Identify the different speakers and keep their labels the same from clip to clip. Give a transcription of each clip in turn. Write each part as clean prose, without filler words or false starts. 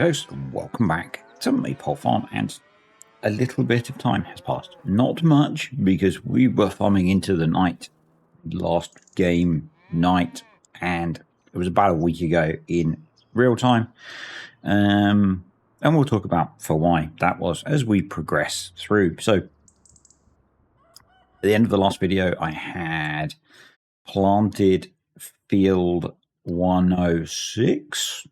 Speaker 1: Potatoes, welcome back to Maypole Farm, and a little bit of time has passed. Not much, because we were farming into the night, last game night, and it was about a week ago in real time. And we'll talk about for why that was as we progress through. So, at the end of the last video, I had planted field 106.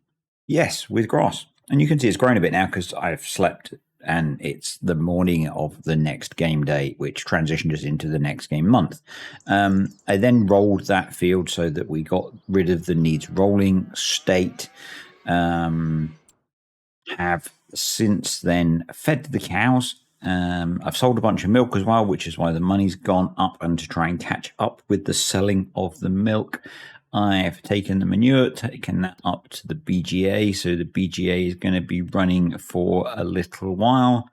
Speaker 1: Yes, with grass. And you can see it's grown a bit now because I've slept and it's the morning of the next game day, which transitioned us into the next game month. I then rolled that field so that we got rid of the needs rolling state. Have since then fed the cows. I've sold a bunch of milk as well, which is why the money's gone up, and to try and catch up with the selling of the milk, I've taken the manure, taken that up to the BGA. So the BGA is going to be running for a little while.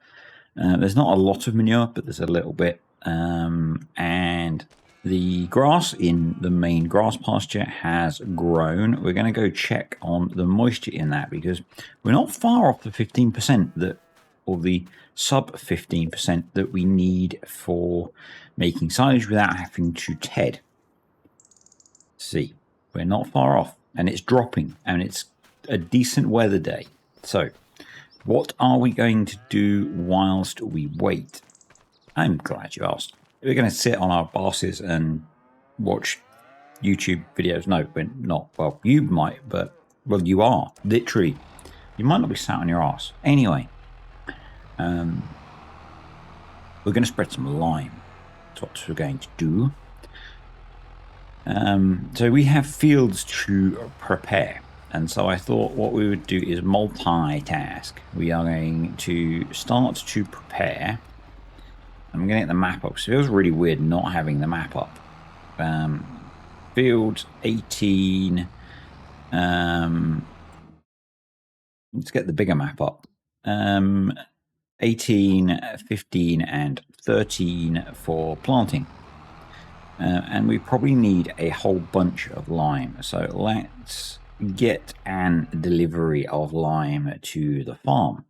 Speaker 1: There's not a lot of manure, but there's a little bit. And the grass in the main grass pasture has grown. We're going to go check on the moisture in that, because we're not far off the 15% that, or the sub 15% that we need for making silage without having to ted. See, we're not far off, and it's dropping, and it's a decent weather day. So what are we going to do whilst we wait? I'm glad you asked. We're going to sit on our asses and watch YouTube videos. No, we're not. Well, you might, but, well, you are. Literally. You might not be sat on your ass. Anyway, we're going to spread some lime. That's what we're going to do. So we have fields to prepare. And so I thought what we would do is multitask. We are going to start to prepare. I'm going to get the map up. So it feels really weird not having the map up. Field 18. Let's get the bigger map up. 18, 15, and 13 for planting. And we probably need a whole bunch of lime. So let's get an delivery of lime to the farm.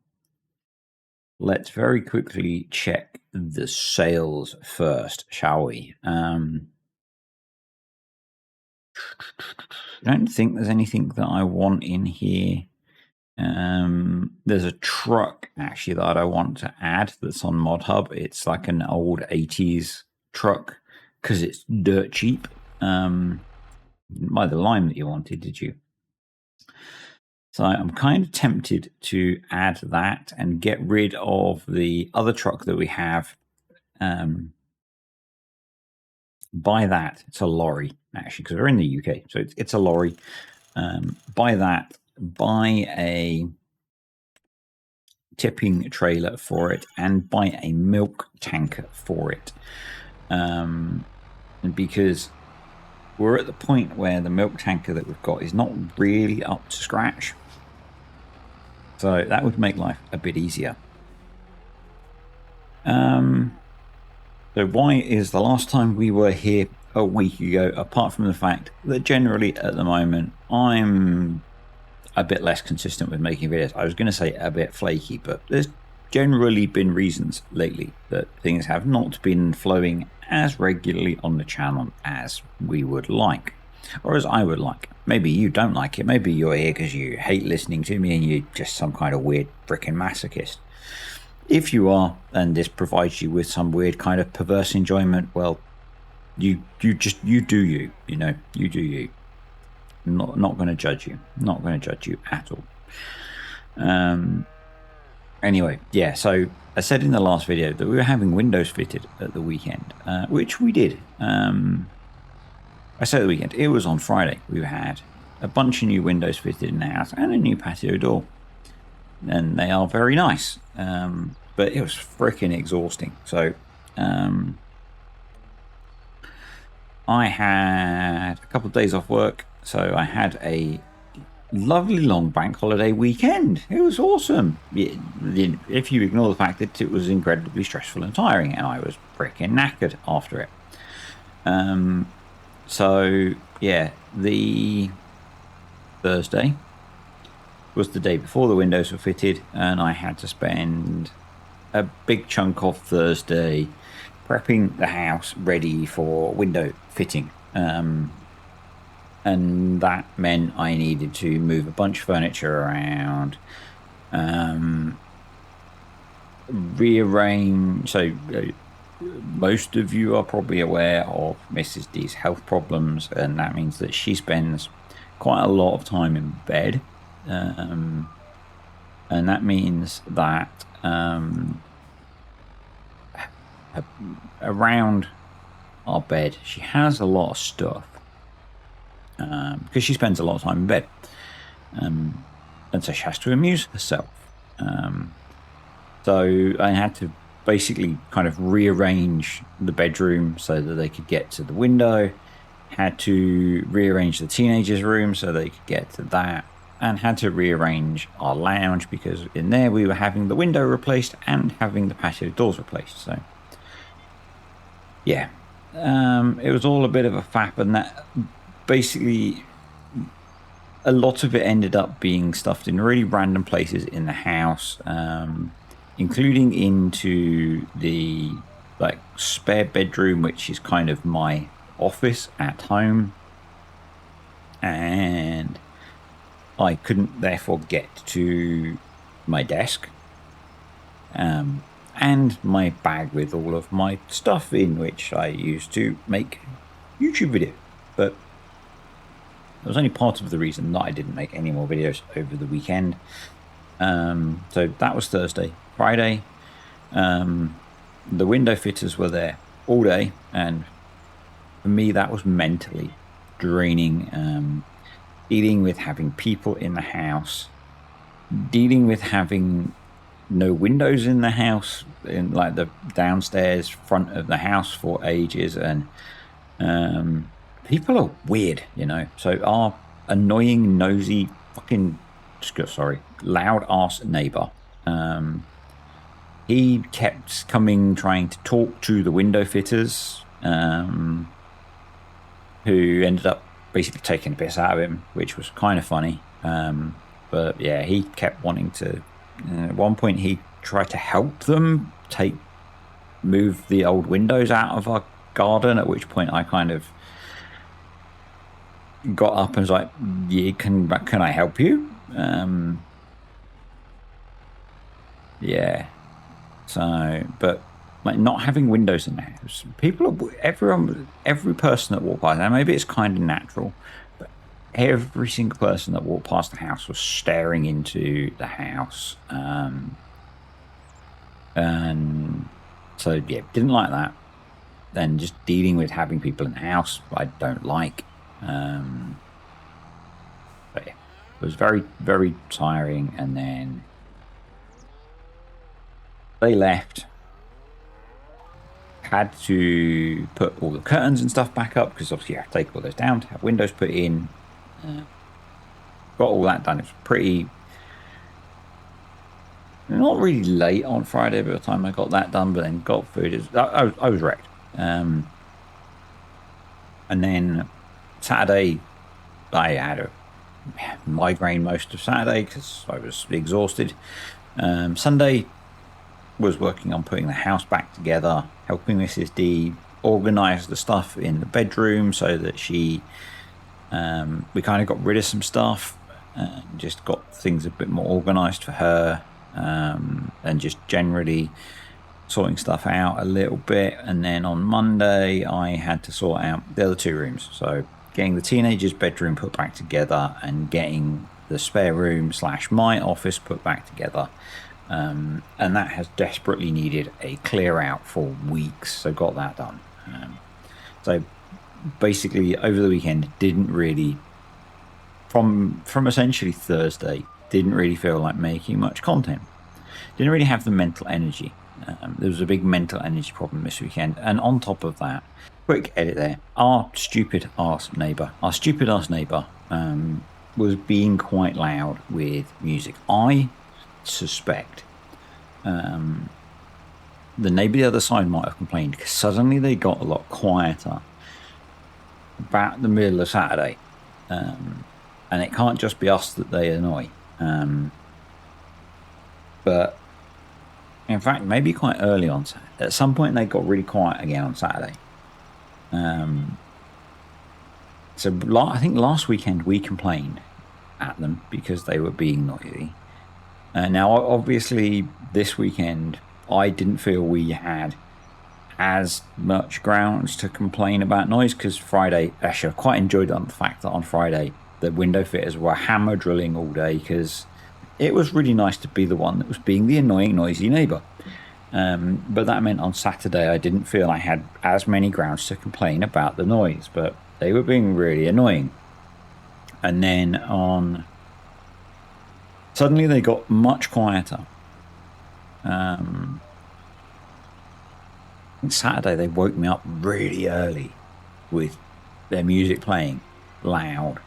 Speaker 1: Let's very quickly check the sales first, shall we? I don't think there's anything that I want in here. There's a truck actually that I want to add that's on Mod Hub. It's like an old 80s truck because it's dirt cheap. You didn't buy the lime that you wanted, did you? So I'm kind of tempted to add that and get rid of the other truck that we have. Buy that. It's a lorry, actually, because we're in the UK. So it's a lorry. Buy that. Buy a tipping trailer for it, and buy a milk tanker for it. Because we're at the point where the milk tanker that we've got is not really up to scratch. So that would make life a bit easier. So why is the last time we were here a week ago, apart from the fact that generally at the moment I'm a bit less consistent with making videos. I was going to say a bit flaky, but there's generally been reasons lately that things have not been flowing as regularly on the channel as we would like, or as I would like. Maybe you don't like it. Maybe you're here because you hate listening to me and you're just some kind of weird freaking masochist. If you are, and this provides you with some weird kind of perverse enjoyment, well, you do you, you know, you do you. Not going to judge you. Not going to judge you at all. Anyway, yeah, so I said in the last video that we were having windows fitted at the weekend, which we did. I say the weekend, it was on Friday. We had a bunch of new windows fitted in the house and a new patio door. And they are very nice. But it was freaking exhausting. So I had a couple of days off work. So I had a lovely long bank holiday weekend. It was awesome. If you ignore the fact that it was incredibly stressful and tiring, and I was freaking knackered after it. So yeah, the Thursday was the day before the windows were fitted, and I had to spend a big chunk of Thursday prepping the house ready for window fitting. And that meant I needed to move a bunch of furniture around, rearrange. So most of you are probably aware of Mrs. D's health problems, and that means that she spends quite a lot of time in bed. And that means that around our bed, she has a lot of stuff because she spends a lot of time in bed. And so she has to amuse herself. So I had to basically kind of rearrange the bedroom so that they could get to the window, had to rearrange the teenagers' room so they could get to that, and had to rearrange our lounge because in there we were having the window replaced and having the patio doors replaced. So yeah, it was all a bit of a fap, and that basically a lot of it ended up being stuffed in really random places in the house, including into the like spare bedroom, which is kind of my office at home, and I couldn't therefore get to my desk, and my bag with all of my stuff in, which I used to make YouTube videos. But that was only part of the reason that I didn't make any more videos over the weekend. So that was Thursday. Friday, the window fitters were there all day, and for me that was mentally draining. Dealing with having people in the house, dealing with having no windows in the house, in like the downstairs front of the house for ages, and people are weird, you know. So our annoying, nosy, fucking, loud ass neighbor, he kept coming, trying to talk to the window fitters, who ended up basically taking a piss out of him, which was kind of funny. But yeah, he kept wanting to. At one point, he tried to help them move the old windows out of our garden. At which point, I kind of got up and was like, "Yeah, can I help you?" Yeah. So, but like not having windows in the house, every person that walked by, now maybe it's kind of natural, but every single person that walked past the house was staring into the house, and so yeah, didn't like that. Then just dealing with having people in the house, I don't like. But yeah, it was very, very tiring. And then they left. Had to put all the curtains and stuff back up because obviously you have to take all those down to have windows put in. Got all that done. It was pretty, not really late on Friday by the time I got that done, but then got food. I was wrecked. And then Saturday, I had a migraine most of Saturday because I was exhausted. Sunday was working on putting the house back together, helping Mrs. D organize the stuff in the bedroom so that we kind of got rid of some stuff and just got things a bit more organized for her, and just generally sorting stuff out a little bit. And then on Monday I had to sort out the other two rooms, so getting the teenagers' bedroom put back together and getting the spare room / my office put back together. And that has desperately needed a clear out for weeks, so got that done. So basically over the weekend didn't really, from essentially Thursday, didn't really feel like making much content. Didn't really have the mental energy. There was a big mental energy problem this weekend, and on top of that, quick edit there, our stupid ass neighbour was being quite loud with music. I suspect the neighbour the other side might have complained because suddenly they got a lot quieter about the middle of Saturday, and it can't just be us that they annoy. But in fact, maybe quite early on. At some point, they got really quiet again on Saturday. So I think last weekend we complained at them because they were being noisy. Now, obviously, this weekend I didn't feel we had as much grounds to complain about noise because Friday, actually, I quite enjoyed the fact that on Friday the window fitters were hammer drilling all day because it was really nice to be the one that was being the annoying, noisy neighbour. But that meant on Saturday I didn't feel I had as many grounds to complain about the noise, but they were being really annoying. And then suddenly they got much quieter. Saturday they woke me up really early with their music playing loud,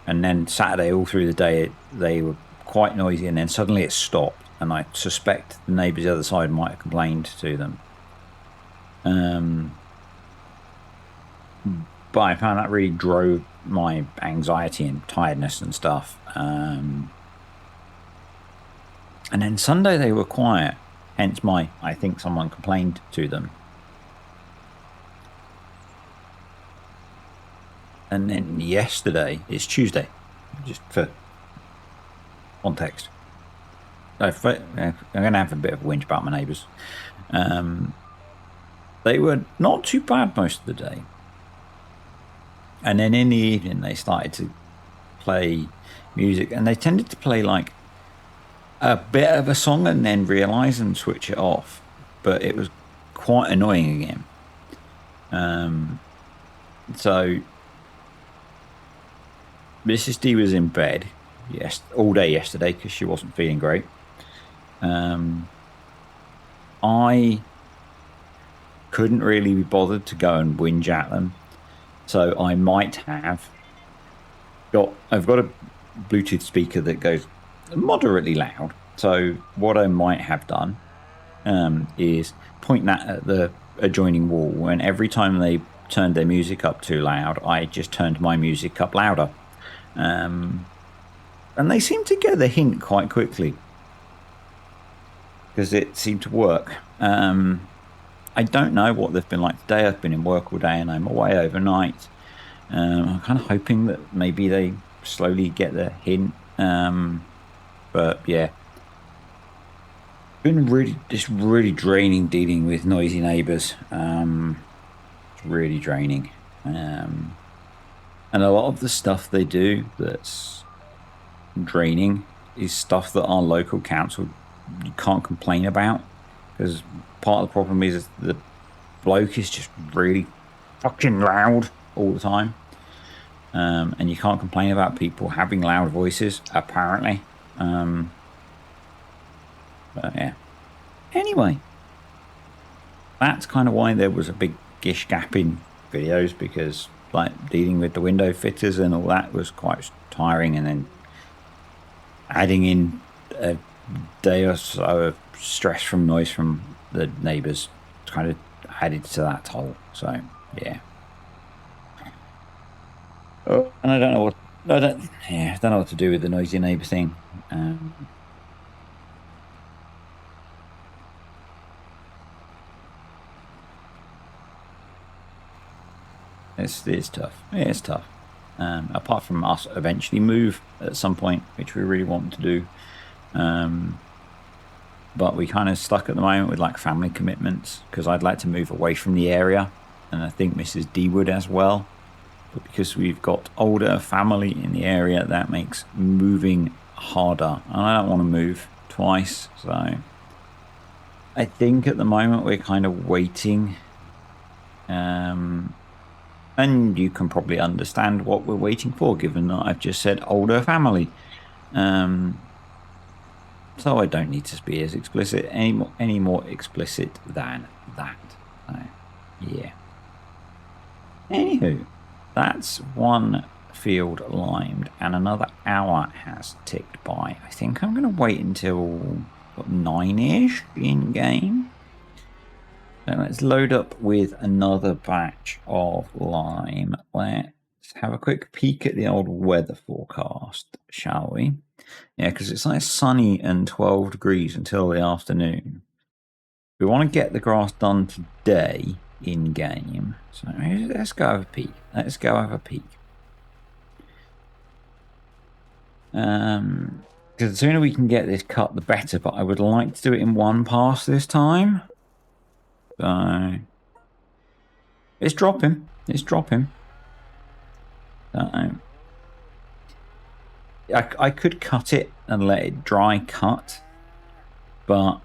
Speaker 1: and then Saturday all through the day they were quite noisy, and then suddenly it stopped, and I suspect the neighbours the other side might have complained to them. But I found that really drove my anxiety and tiredness and stuff. And then Sunday they were quiet, hence I think someone complained to them. And then yesterday, it's Tuesday, just for context. I'm going to have a bit of a whinge about my neighbours. They were not too bad most of the day. And then in the evening, they started to play music, and they tended to play like a bit of a song and then realise and switch it off. But it was quite annoying again. So Mrs. D was in bed all day yesterday because she wasn't feeling great. I couldn't really be bothered to go and whinge at them, so I might have I've got a Bluetooth speaker that goes moderately loud. So what I might have done is point that at the adjoining wall, and every time they turned their music up too loud, I just turned my music up louder. And they seemed to get the hint quite quickly because it seemed to work. I don't know what they've been like today. I've been in work all day and I'm away overnight. I'm kind of hoping that maybe they slowly get the hint. But yeah, been really draining dealing with noisy neighbours. It's really draining. And a lot of the stuff they do that's draining is stuff that our local council you can't complain about, because part of the problem is the bloke is just really fucking loud all the time, and you can't complain about people having loud voices apparently. But yeah, anyway, that's kind of why there was a big gish gap in videos, because like dealing with the window fitters and all that was quite tiring, and then adding in a day or so of stress from noise from the neighbours kind of added to that toll. So yeah. And I don't know what to do with the noisy neighbour thing. It's tough. Yeah, it's tough. Apart from us eventually move at some point, which we really want to do. But we kind of stuck at the moment with like family commitments, because I'd like to move away from the area, and I think Mrs. D would as well. But because we've got older family in the area, that makes moving harder, and I don't want to move twice. So I think at the moment we're kind of waiting. And you can probably understand what we're waiting for, given that I've just said older family. So I don't need to be as explicit, any more explicit than that. So, yeah. Anywho, that's one field limed, and another hour has ticked by. I think I'm going to wait until 9-ish in game. So let's load up with another batch of lime. Let's have a quick peek at the old weather forecast, shall we? Yeah, because it's like sunny and 12 degrees until the afternoon. We want to get the grass done today in game. So let's go have a peek. Let's go have a peek. Because the sooner we can get this cut, the better. But I would like to do it in one pass this time. So it's dropping. It's dropping. So I could cut it and let it dry cut, but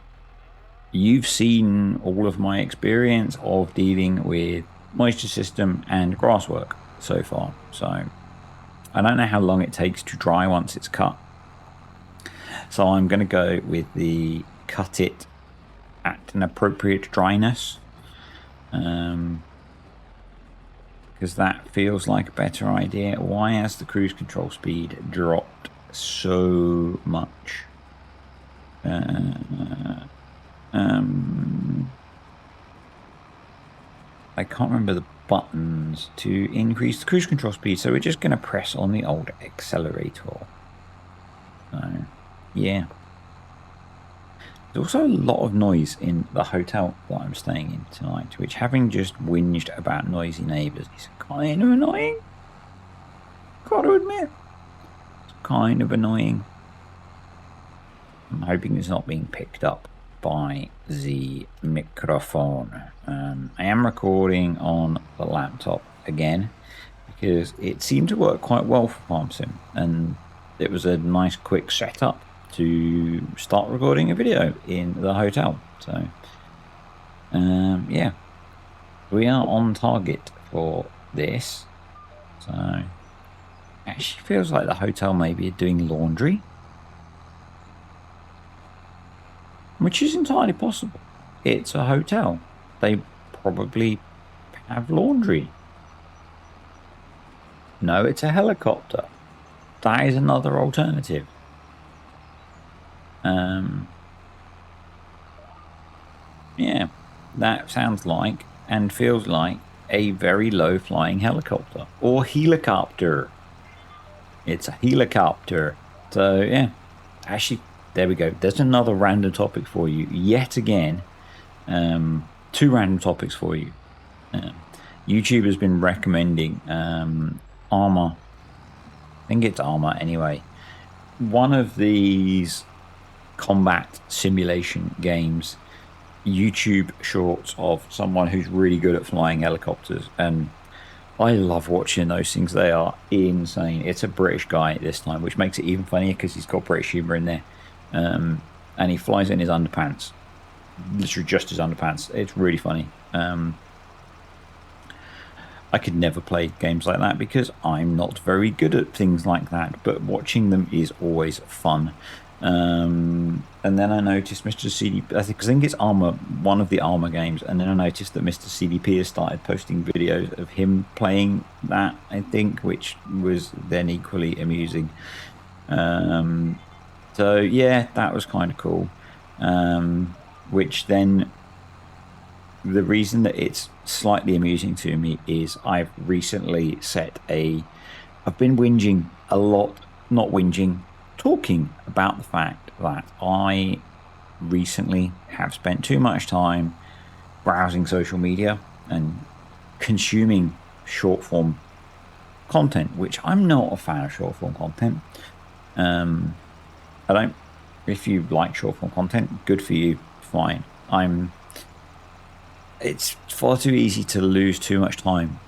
Speaker 1: you've seen all of my experience of dealing with moisture system and grass work so far. So I don't know how long it takes to dry once it's cut. So I'm going to go with the cut it at an appropriate dryness. Because that feels like a better idea. Why has the cruise control speed dropped so much? I can't remember the buttons to increase the cruise control speed, so we're just going to press on the old accelerator. So, yeah. There's also a lot of noise in the hotel that I'm staying in tonight, which, having just whinged about noisy neighbours, is kind of annoying. Got to admit. It's kind of annoying. I'm hoping it's not being picked up by the microphone. I am recording on the laptop again because it seemed to work quite well for Farm Sim, and it was a nice quick setup to start recording a video in the hotel. So yeah, we are on target for this. So actually feels like the hotel maybe are doing laundry, which is entirely possible. It's a hotel. They probably have laundry. No, it's a helicopter. That is another alternative. Yeah, that sounds like and feels like a very low flying helicopter or helicopter. It's a helicopter. So yeah, actually, there we go. There's another random topic for you yet again. 2 random topics for you. YouTube has been recommending Armour. I think it's Armour anyway. One of these combat simulation games, YouTube shorts of someone who's really good at flying helicopters, and I love watching those things. They are insane. It's a British guy this time, which makes it even funnier because he's got British humour in there, and he flies in his underpants, literally just his underpants. It's really funny. I could never play games like that because I'm not very good at things like that, but watching them is always fun. And then I noticed Mr. CDP, I think it's Armour, one of the Armour games, and then I noticed that Mr. CDP has started posting videos of him playing that, I think, which was then equally amusing. So yeah, that was kind of cool. Which then, the reason that it's slightly amusing to me is I've recently I've been whinging a lot, not whinging, talking about the fact that I recently have spent too much time browsing social media and consuming short form content, which I'm not a fan of short form content. If you like short form content, good for you, fine. It's far too easy to lose too much time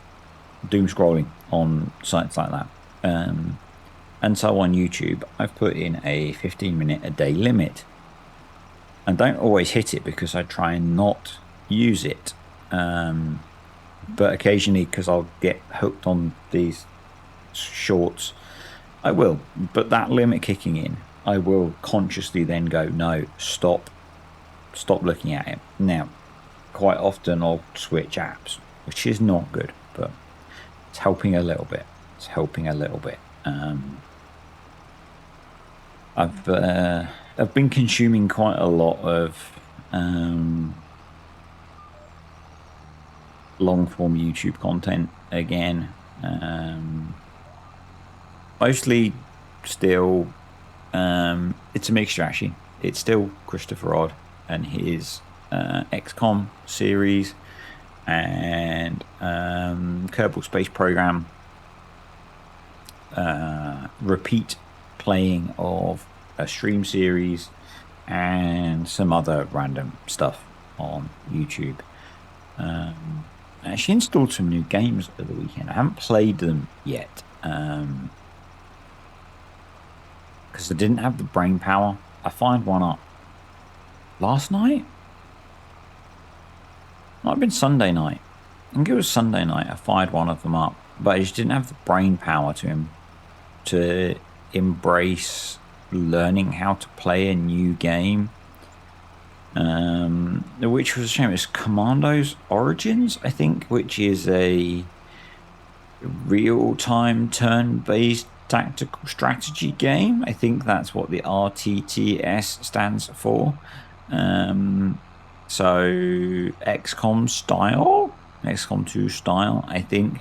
Speaker 1: doom scrolling on sites like that. And so on YouTube, I've put in a 15-minute a day limit. And don't always hit it because I try and not use it. But occasionally, because I'll get hooked on these shorts, I will. But that limit kicking in, I will consciously then go, no, stop looking at it. Now, quite often I'll switch apps, which is not good, but it's helping a little bit. I've been consuming quite a lot of long form YouTube content again. Mostly still It's a mixture, actually. It's still Christopher Odd and his XCOM series and Kerbal Space Program, repeat playing of a stream series, and some other random stuff on YouTube. I actually installed some new games over the weekend. I haven't played them yet because I didn't have the brain power. I fired one up last night. Might have been Sunday night. I think it was Sunday night. I fired one of them up, but I just didn't have the brain power to embrace learning how to play a new game. Which was a shame. It's Commando's Origins, I think, which is a real-time turn-based tactical strategy game. I think that's what the RTTS stands for. So XCOM style, XCOM 2 style, I think,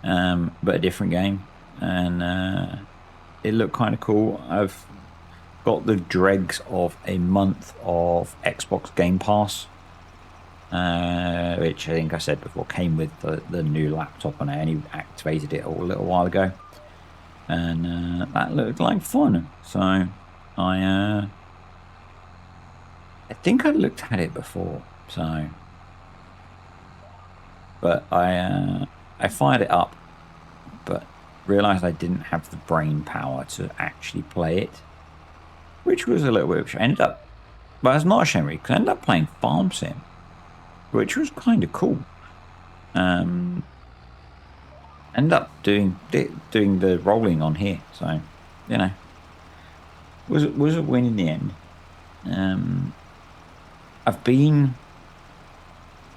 Speaker 1: but a different game, and it looked kind of cool. I've got the dregs of a month of Xbox Game Pass, which I think I said before came with the new laptop, and I only activated it a little while ago, and that looked like fun. So I think I looked at it before, so, but I fired it up, but realized I didn't have the brain power to actually play it, which was a little bit of a shame. But it's not a shame, because I ended up playing Farm Sim, which was kind of cool. Ended up doing the rolling on here, so, you know, was a win in the end. I've been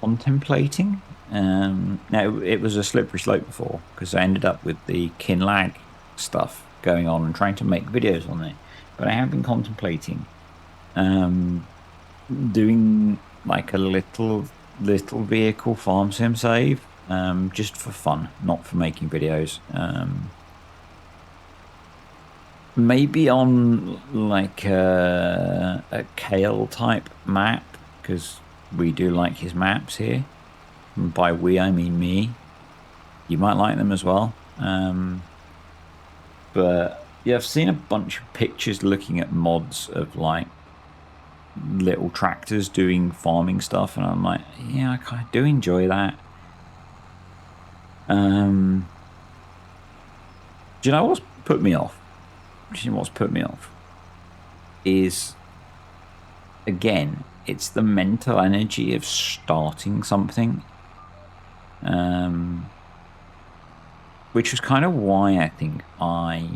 Speaker 1: contemplating. Now, it was a slippery slope before, because I ended up with the Kinlag stuff going on and trying to make videos on it. But I have been contemplating doing like a little vehicle farm sim save, just for fun, not for making videos. Maybe on like a Kale type map, because we do like his maps here. And by we, I mean me. You might like them as well. But yeah, I've seen a bunch of pictures looking at mods of like little tractors doing farming stuff, and I'm like, yeah, I kind of do enjoy that. Do you know what's put me off? What's put me off is, again, it's the mental energy of starting something, which was kind of why I think I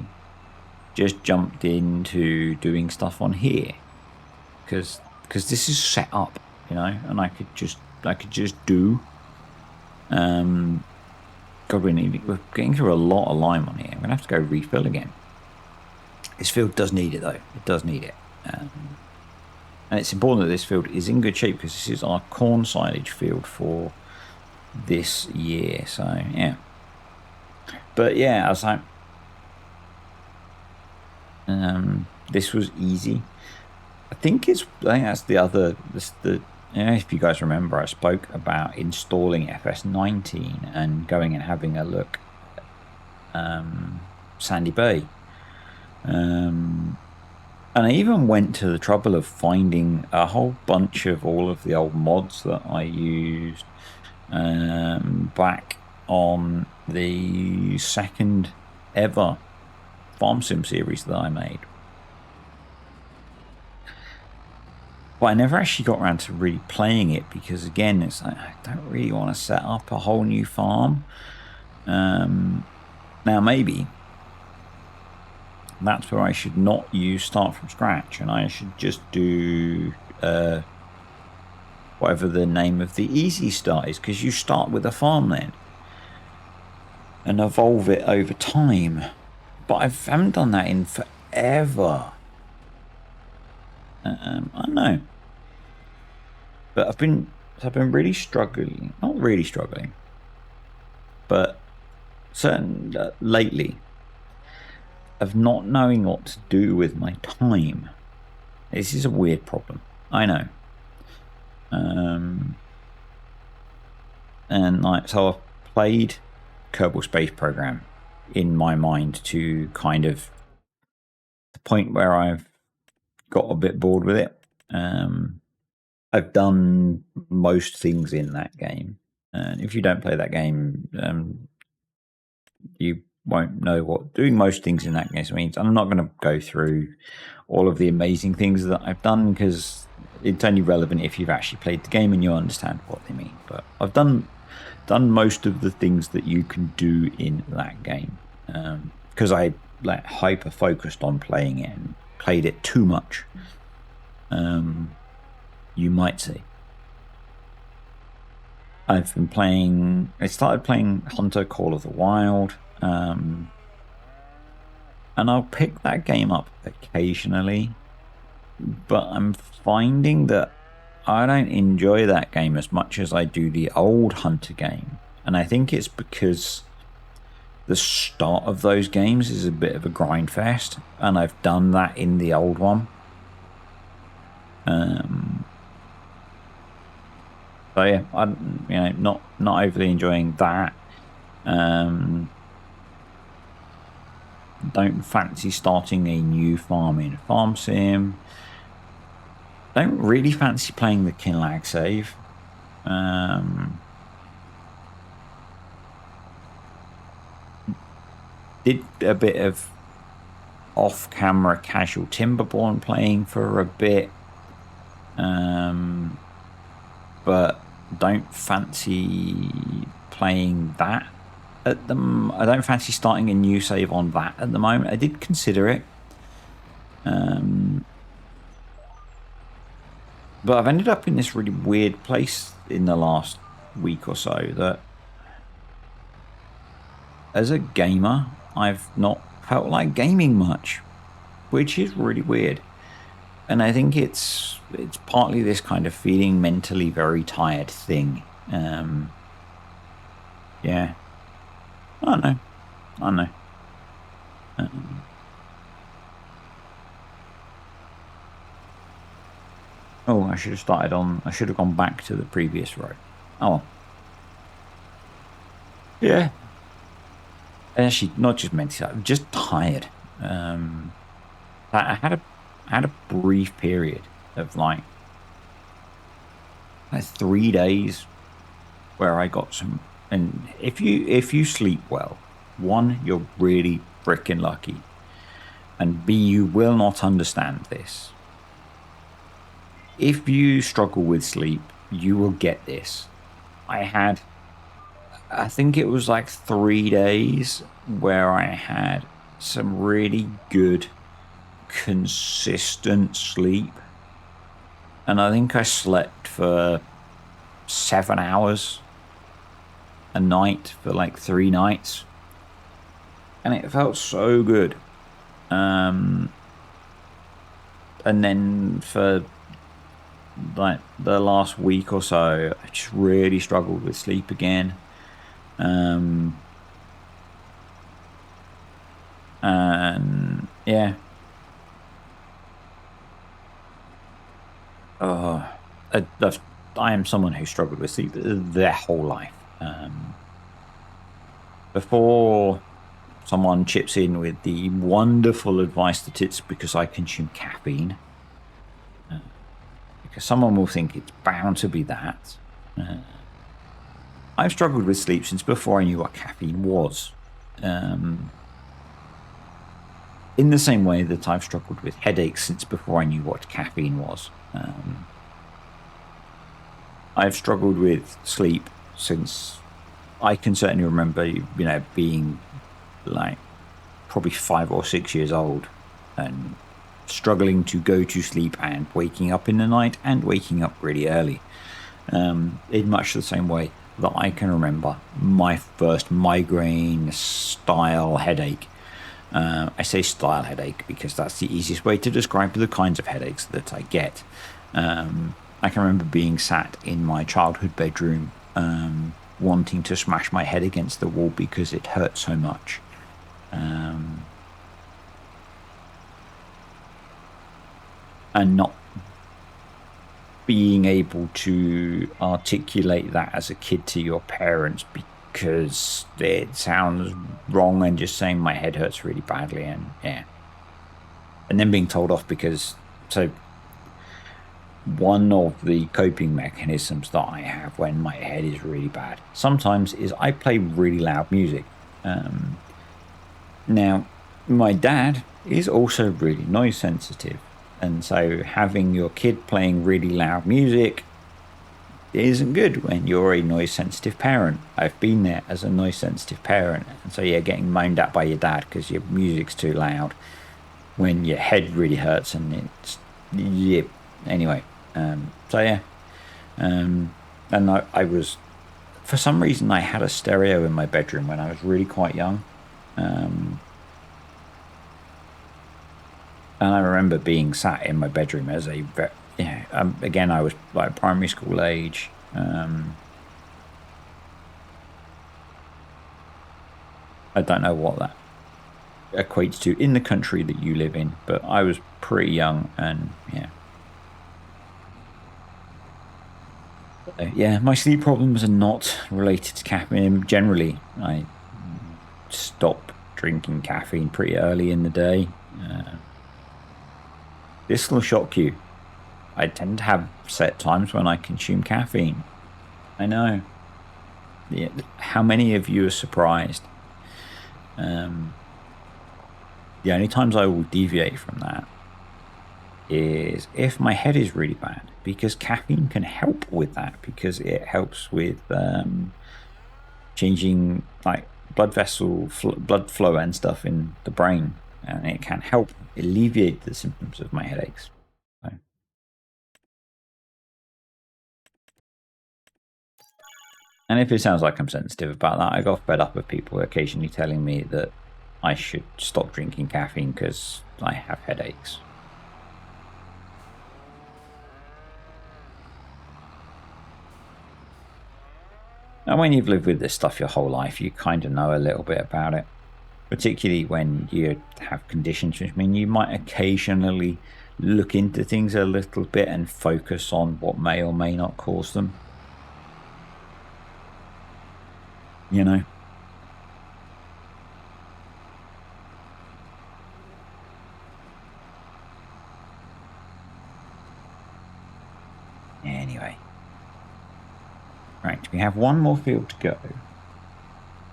Speaker 1: just jumped into doing stuff on here, because this is set up, you know, and I could just do. God, we're getting through a lot of lime on here. I'm gonna have to go refill again. This field does need it, though. It does need it. And it's important that this field is in good shape, because this is our corn silage field for this year. So, yeah. But, yeah, I was like, this was easy. I think that's the other... if you guys remember, I spoke about installing FS19 and going and having a look at Sandy Bay. And I even went to the trouble of finding a whole bunch of all of the old mods that I used back on the second ever Farm Sim series that I made. But I never actually got around to really playing it, because again, it's like, I don't really want to set up a whole new farm. Now maybe that's where I should not start from scratch, and I should just do whatever the name of the easy start is, because you start with a farmland and evolve it over time. But I haven't done that in forever. I don't know, but I've been really struggling. Not really struggling, but lately. of not knowing what to do with my time. This is a weird problem, I know. And like, so I've played Kerbal Space Program in my mind to kind of the point where I've got a bit bored with it. I've done most things in that game, and if you don't play that game, you won't know what doing most things in that game means. I'm not going to go through all of the amazing things that I've done because it's only relevant if you've actually played the game and you understand what they mean. But I've done most of the things that you can do in that game because I like hyper focused on playing it and played it too much. You might say. I've been playing. I started playing Hunter Call of the Wild, and I'll pick that game up occasionally, but I'm finding that I don't enjoy that game as much as I do the old Hunter game, and I think it's because the start of those games is a bit of a grind fest, and I've done that in the old one. So yeah, I'm not overly enjoying that. Don't fancy starting a new farm in Farm Sim. Don't really fancy playing the Kinlag save. Did a bit of off-camera casual Timberborn playing for a bit. But don't fancy playing that at the I don't fancy starting a new save on that at the moment. I did consider it, but I've ended up in this really weird place in the last week or so that as a gamer I've not felt like gaming much, which is really weird. And I think it's partly this kind of feeling mentally very tired thing. Yeah. I don't know. Oh, I should have started on. I should have gone back to the previous row. Oh well. Yeah. Actually, not just mentally, I'm just tired. I had a brief period of like 3 days where I got some. And if you sleep well, one, you're really freaking lucky, and B, you will not understand this. If you struggle with sleep, you will get this. I think it was like 3 days where I had some really good consistent sleep, and I think I slept for 7 hours a night for like 3 nights, and it felt so good. And then for like the last week or so, I just really struggled with sleep again. And yeah. I am someone who struggled with sleep their whole life. Before someone chips in with the wonderful advice that it's because I consume caffeine, because someone will think it's bound to be that. I've struggled with sleep since before I knew what caffeine was. In the same way that I've struggled with headaches since before I knew what caffeine was. I've struggled with sleep since I can certainly remember, being like probably 5 or 6 years old and struggling to go to sleep and waking up in the night and waking up really early. In much the same way that I can remember my first migraine style headache. I say style headache because that's the easiest way to describe the kinds of headaches that I get. I can remember being sat in my childhood bedroom, wanting to smash my head against the wall because it hurt so much. and not being able to articulate that as a kid to your parents because it sounds wrong, and just saying my head hurts really badly, and yeah, and then being told off because so one of the coping mechanisms that I have when my head is really bad sometimes is I play really loud music. Now, my dad is also really noise sensitive, and so having your kid playing really loud music isn't good when you're a noise sensitive parent. I've been there as a noise sensitive parent, and so yeah, getting moaned at by your dad because your music's too loud when your head really hurts, and it's yeah. Anyway, so yeah, and I was, for some reason I had a stereo in my bedroom when I was really quite young, and I remember being sat in my bedroom as a again I was like primary school age. I don't know what that equates to in the country that you live in, but I was pretty young, and yeah. Yeah, my sleep problems are not related to caffeine. Generally, I stop drinking caffeine pretty early in the day. This will shock you. I tend to have set times when I consume caffeine. I know. Yeah, how many of you are surprised? The only times I will deviate from that is if my head is really bad, because caffeine can help with that, because it helps with changing like blood flow and stuff in the brain, and it can help alleviate the symptoms of my headaches. So. And if it sounds like I'm sensitive about that, I got fed up with people occasionally telling me that I should stop drinking caffeine because I have headaches. And when you've lived with this stuff your whole life, you kind of know a little bit about it, particularly when you have conditions, which mean you might occasionally look into things a little bit and focus on what may or may not cause them. You know? Anyway. Right, we have one more field to go.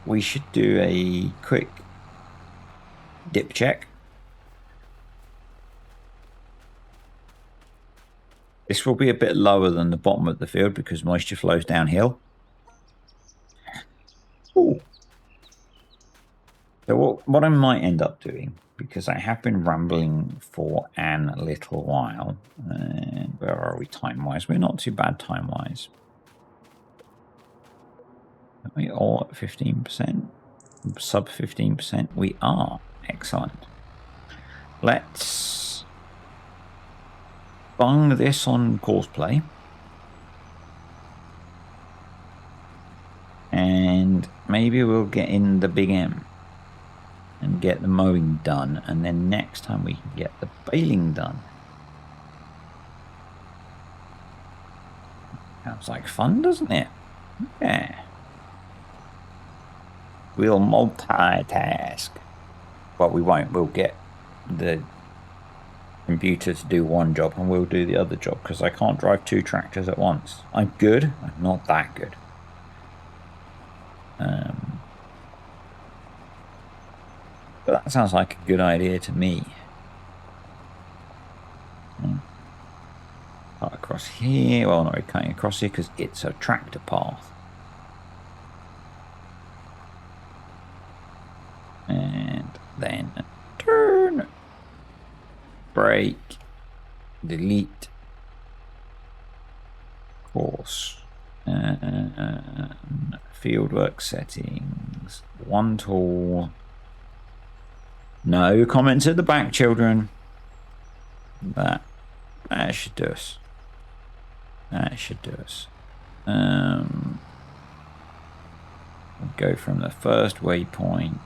Speaker 1: We should do a quick dip check. This will be a bit lower than the bottom of the field because moisture flows downhill. Ooh. So what I might end up doing, because I have been rambling for a little while, and where are we time-wise? We're not too bad time-wise. Are we all at 15%? Sub 15%? We are. Excellent. Let's bung this on course play. And maybe we'll get in the big M and get the mowing done, and then next time we can get the baling done. Sounds like fun, doesn't it? Yeah. We'll multitask. Well, we won't. We'll get the computer to do one job and we'll do the other job, because I can't drive two tractors at once. I'm good. I'm not that good. But that sounds like a good idea to me. Cut across here. Well, not really cutting across here because it's a tractor path. And then turn, brake, delete, course, fieldwork settings, one tool. No comments at the back, children. That should do us. That should do us. We'll go from the first waypoint.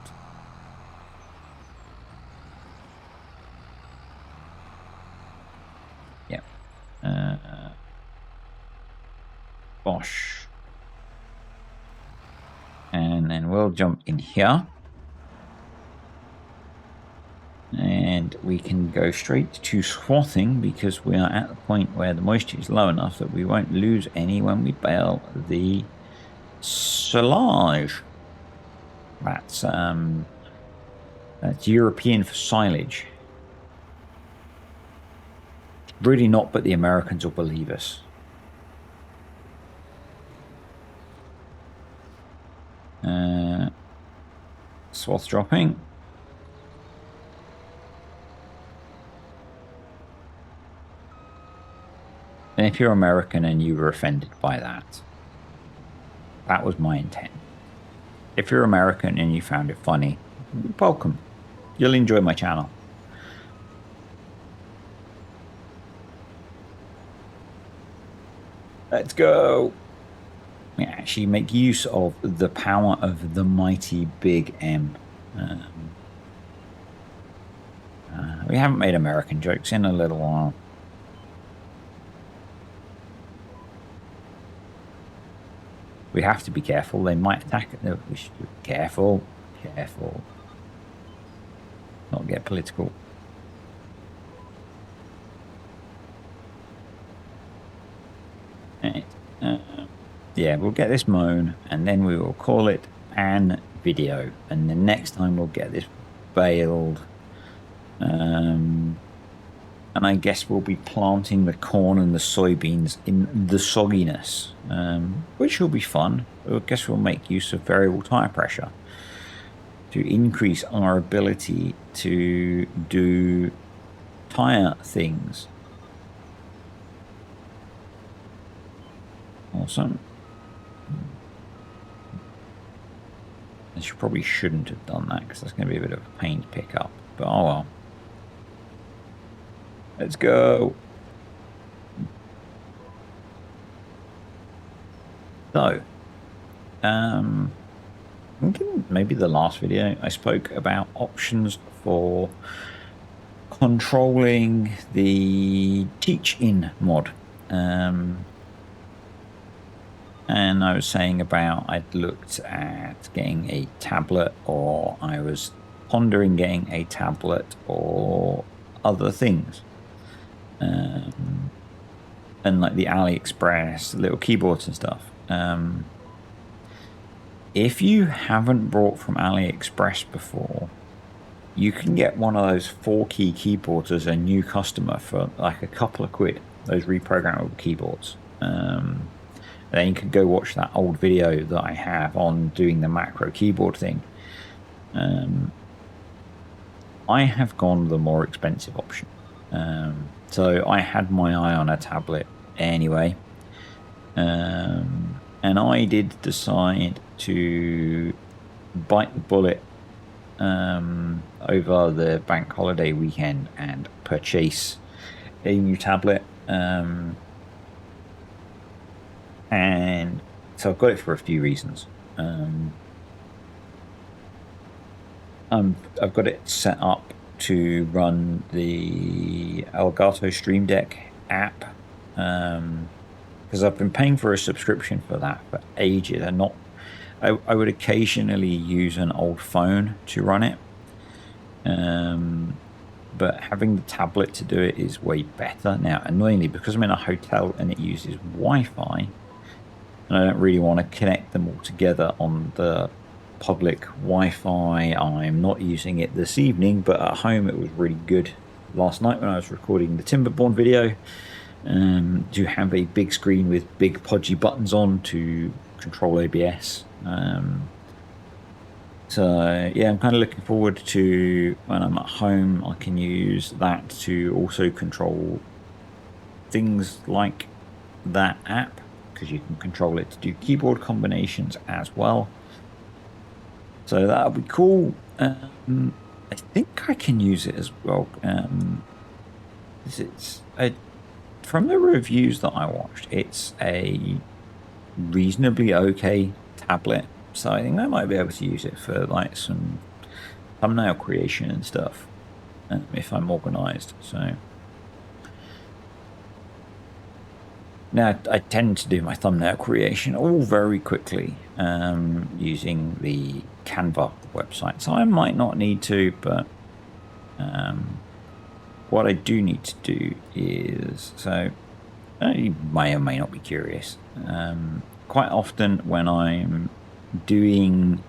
Speaker 1: gosh. And then we'll jump in here. And we can go straight to swathing because we are at the point where the moisture is low enough that we won't lose any when we bale the silage. That's European for silage. Really not, but the Americans will believe us. Swath dropping. And if you're American and you were offended by that, that was my intent. If you're American and you found it funny, welcome. You'll enjoy my channel. Let's go. We actually make use of the power of the mighty Big M. We haven't made American jokes in a little while. We have to be careful. They might attack it. No, we should be careful. Careful. Not get political. Right. Yeah, we'll get this mown and then we will call it an video. And the next time we'll get this baled. And I guess we'll be planting the corn and the soybeans in the sogginess, which will be fun. I guess we'll make use of variable tire pressure to increase our ability to do tire things. Awesome. I probably shouldn't have done that because that's going to be a bit of a pain to pick up, but oh well. Let's go. So, maybe the last video I spoke about options for controlling the teach-in mod. And I was saying about I'd looked at getting a tablet, or I was pondering getting a tablet or other things. And like the AliExpress little keyboards and stuff. If you haven't bought from AliExpress before, you can get one of those 4-key keyboards as a new customer for like a couple of quid. Those reprogrammable keyboards. Then you can go watch that old video that I have on doing the macro keyboard thing. I have gone the more expensive option. So I had my eye on a tablet anyway. And I did decide to bite the bullet over the bank holiday weekend and purchase a new tablet. And so I've got it for a few reasons. I've got it set up to run the Elgato Stream Deck app, because I've been paying for a subscription for that for ages, and I would occasionally use an old phone to run it, but having the tablet to do it is way better. Now, annoyingly, because I'm in a hotel and it uses Wi-Fi, and I don't really want to connect them all together on the public Wi-Fi, I'm not using it this evening, but at home it was really good last night when I was recording the Timberborn video. To have a big screen with big podgy buttons on to control OBS. So yeah, I'm kind of looking forward to when I'm at home I can use that to also control things like that app, because you can control it to do keyboard combinations as well. So that'll be cool. I think I can use it as well. From the reviews that I watched, it's a reasonably okay tablet. So I think I might be able to use it for like some thumbnail creation and stuff, if I'm organized. So Now, I tend to do my thumbnail creation all very quickly using the Canva website. So I might not need to, but what I do need to do is, so you may or may not be curious. Quite often when I'm doing,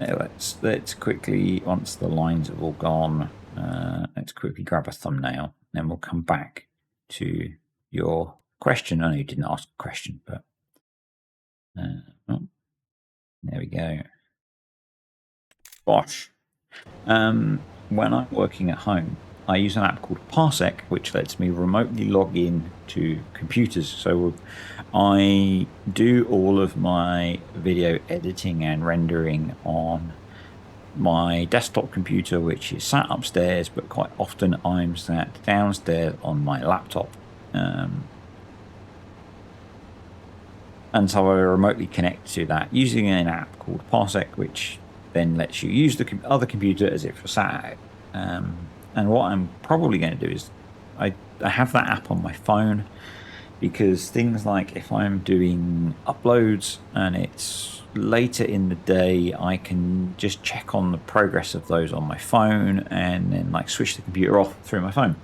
Speaker 1: let's quickly, once the lines have all gone, let's quickly grab a thumbnail, then we'll come back to your question. I know you didn't ask a question, but oh, there we go. Bosh. When I'm working at home, I use an app called Parsec, which lets me remotely log in to computers. So I do all of my video editing and rendering on my desktop computer, which is sat upstairs, but quite often I'm sat downstairs on my laptop. And so I remotely connect to that using an app called Parsec, which then lets you use the other computer as if you're sat out. And what I'm probably going to do is I have that app on my phone, because things like if I'm doing uploads and it's later in the day, I can just check on the progress of those on my phone and then like switch the computer off through my phone.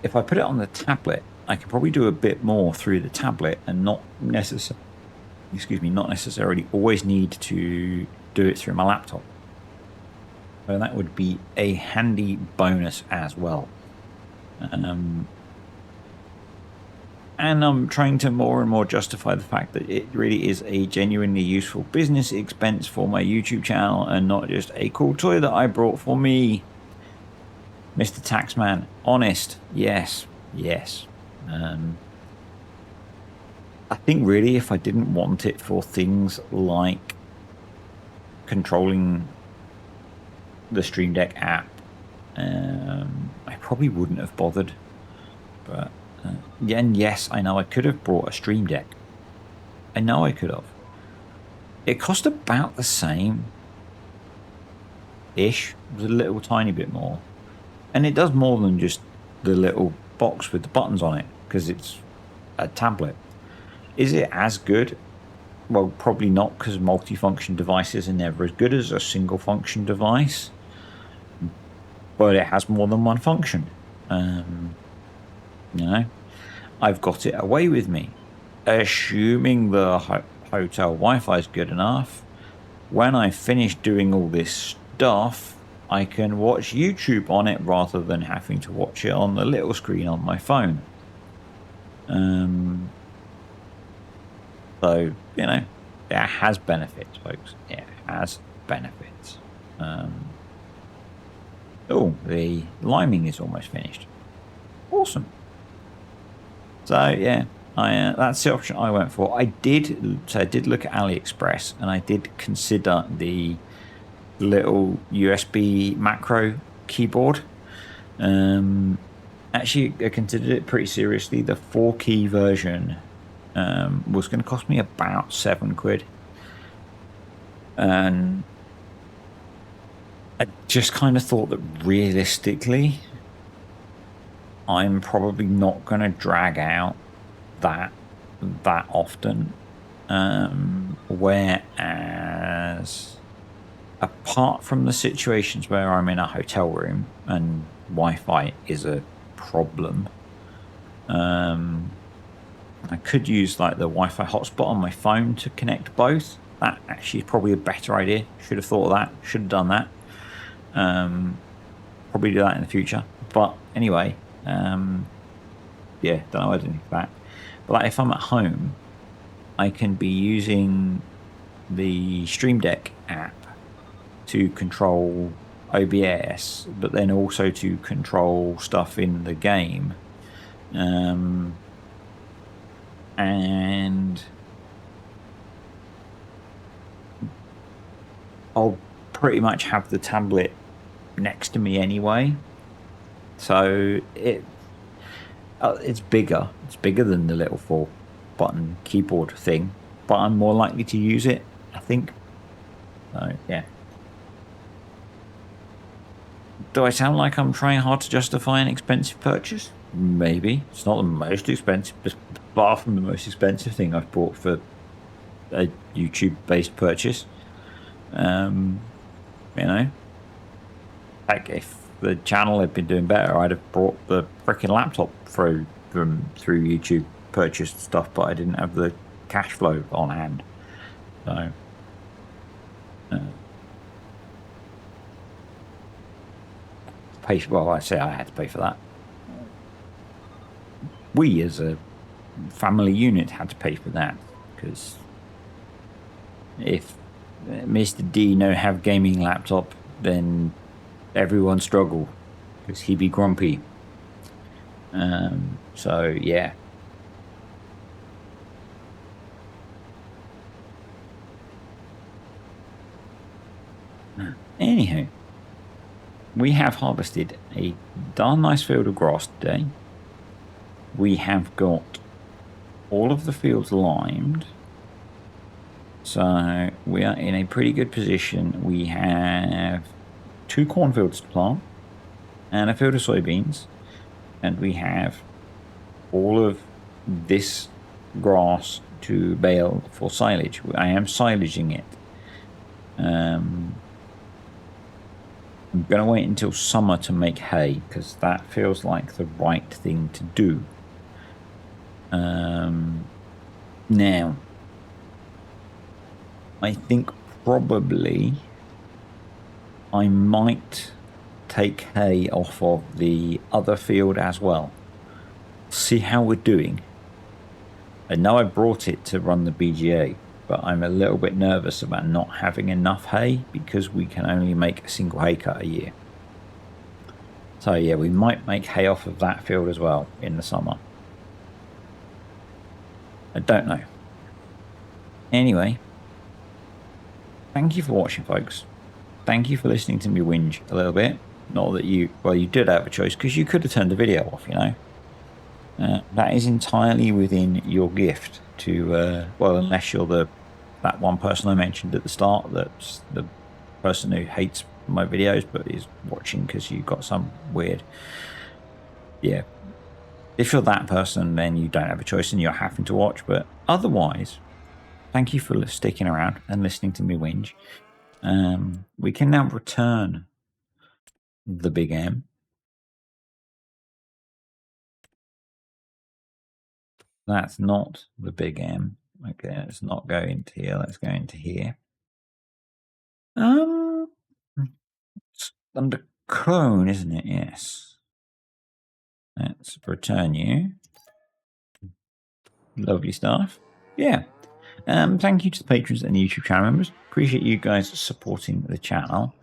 Speaker 1: If I put it on the tablet, I can probably do a bit more through the tablet and not necessarily always need to do it through my laptop. So that would be a handy bonus as well. And I'm trying to more and more justify the fact that it really is a genuinely useful business expense for my YouTube channel and not just a cool toy that I brought for me. Mr. Taxman, honest, yes. I think really if I didn't want it for things like controlling the Stream Deck app, I probably wouldn't have bothered. But and yes, I know I could have brought a Stream Deck. I know I could have. It cost about the same ish. It was a little tiny bit more, and it does more than just the little box with the buttons on it, because it's a tablet. Is it as good? Well, probably not, because multifunction devices are never as good as a single function device, but it has more than one function. I've got it away with me, assuming the hotel Wi-Fi is good enough. When I finish doing all this stuff, I can watch YouTube on it rather than having to watch it on the little screen on my phone. So, it has benefits, folks. It has benefits. Oh, the liming is almost finished. Awesome. So, yeah, that's the option I went for. I did look at AliExpress, and I did consider the little USB macro keyboard. Actually, I considered it pretty seriously. The 4-key version was going to cost me about £7. And I just kind of thought that realistically, I'm probably not going to drag out that often. Whereas, apart from the situations where I'm in a hotel room and Wi-Fi is a problem, I could use like the Wi-Fi hotspot on my phone to connect both. That actually is probably a better idea. Should have thought of that. Should have done that. Probably do that in the future. But anyway, don't know what to think of that. But like if I'm at home, I can be using the Stream Deck app to control OBS, but then also to control stuff in the game. And I'll pretty much have the tablet next to me anyway, so it's bigger. It's bigger than the little 4-button keyboard thing, but I'm more likely to use it, I think. So yeah. Do I sound like I'm trying hard to justify an expensive purchase? Maybe. It's not the most expensive, but far from the most expensive thing I've bought for a YouTube-based purchase. You know, like if the channel had been doing better, I'd have brought the freaking laptop through YouTube purchased stuff, but I didn't have the cash flow on hand. So, well, I say I had to pay for that. We, as a family unit, had to pay for that because if Mr. D no have gaming laptop, then everyone struggle because he be grumpy. So yeah. Anywho, we have harvested a darn nice field of grass today. We have got all of the fields limed. So we are in a pretty good position. We have 2 cornfields to plant and a field of soybeans. And we have all of this grass to bale for silage. I am silaging it. I'm going to wait until summer to make hay because that feels like the right thing to do. Now, I think probably I might take hay off of the other field as well. See how we're doing. I know I brought it to run the BGA, but I'm a little bit nervous about not having enough hay because we can only make a single hay cut a year. So yeah, we might make hay off of that field as well in the summer. I don't know. Anyway, thank you for watching, folks. Thank you for listening to me whinge a little bit. Not that you, well, you did have a choice because you could have turned the video off, you know. That is entirely within your gift to, well, unless you're that one person I mentioned at the start, that's the person who hates my videos but is watching because you got some weird, yeah. If you're that person, then you don't have a choice and you're having to watch. But otherwise, thank you for sticking around and listening to me whinge. We can now return the big M. That's not the big M. Okay, let's not go into here. Let's go into here. It's under clone, isn't it? Yes. Let's return you. Lovely stuff. Yeah. Thank you to the patrons and the YouTube channel members. Appreciate you guys supporting the channel.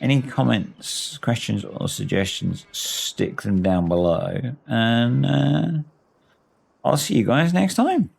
Speaker 1: Any comments, questions, or suggestions, stick them down below. And I'll see you guys next time.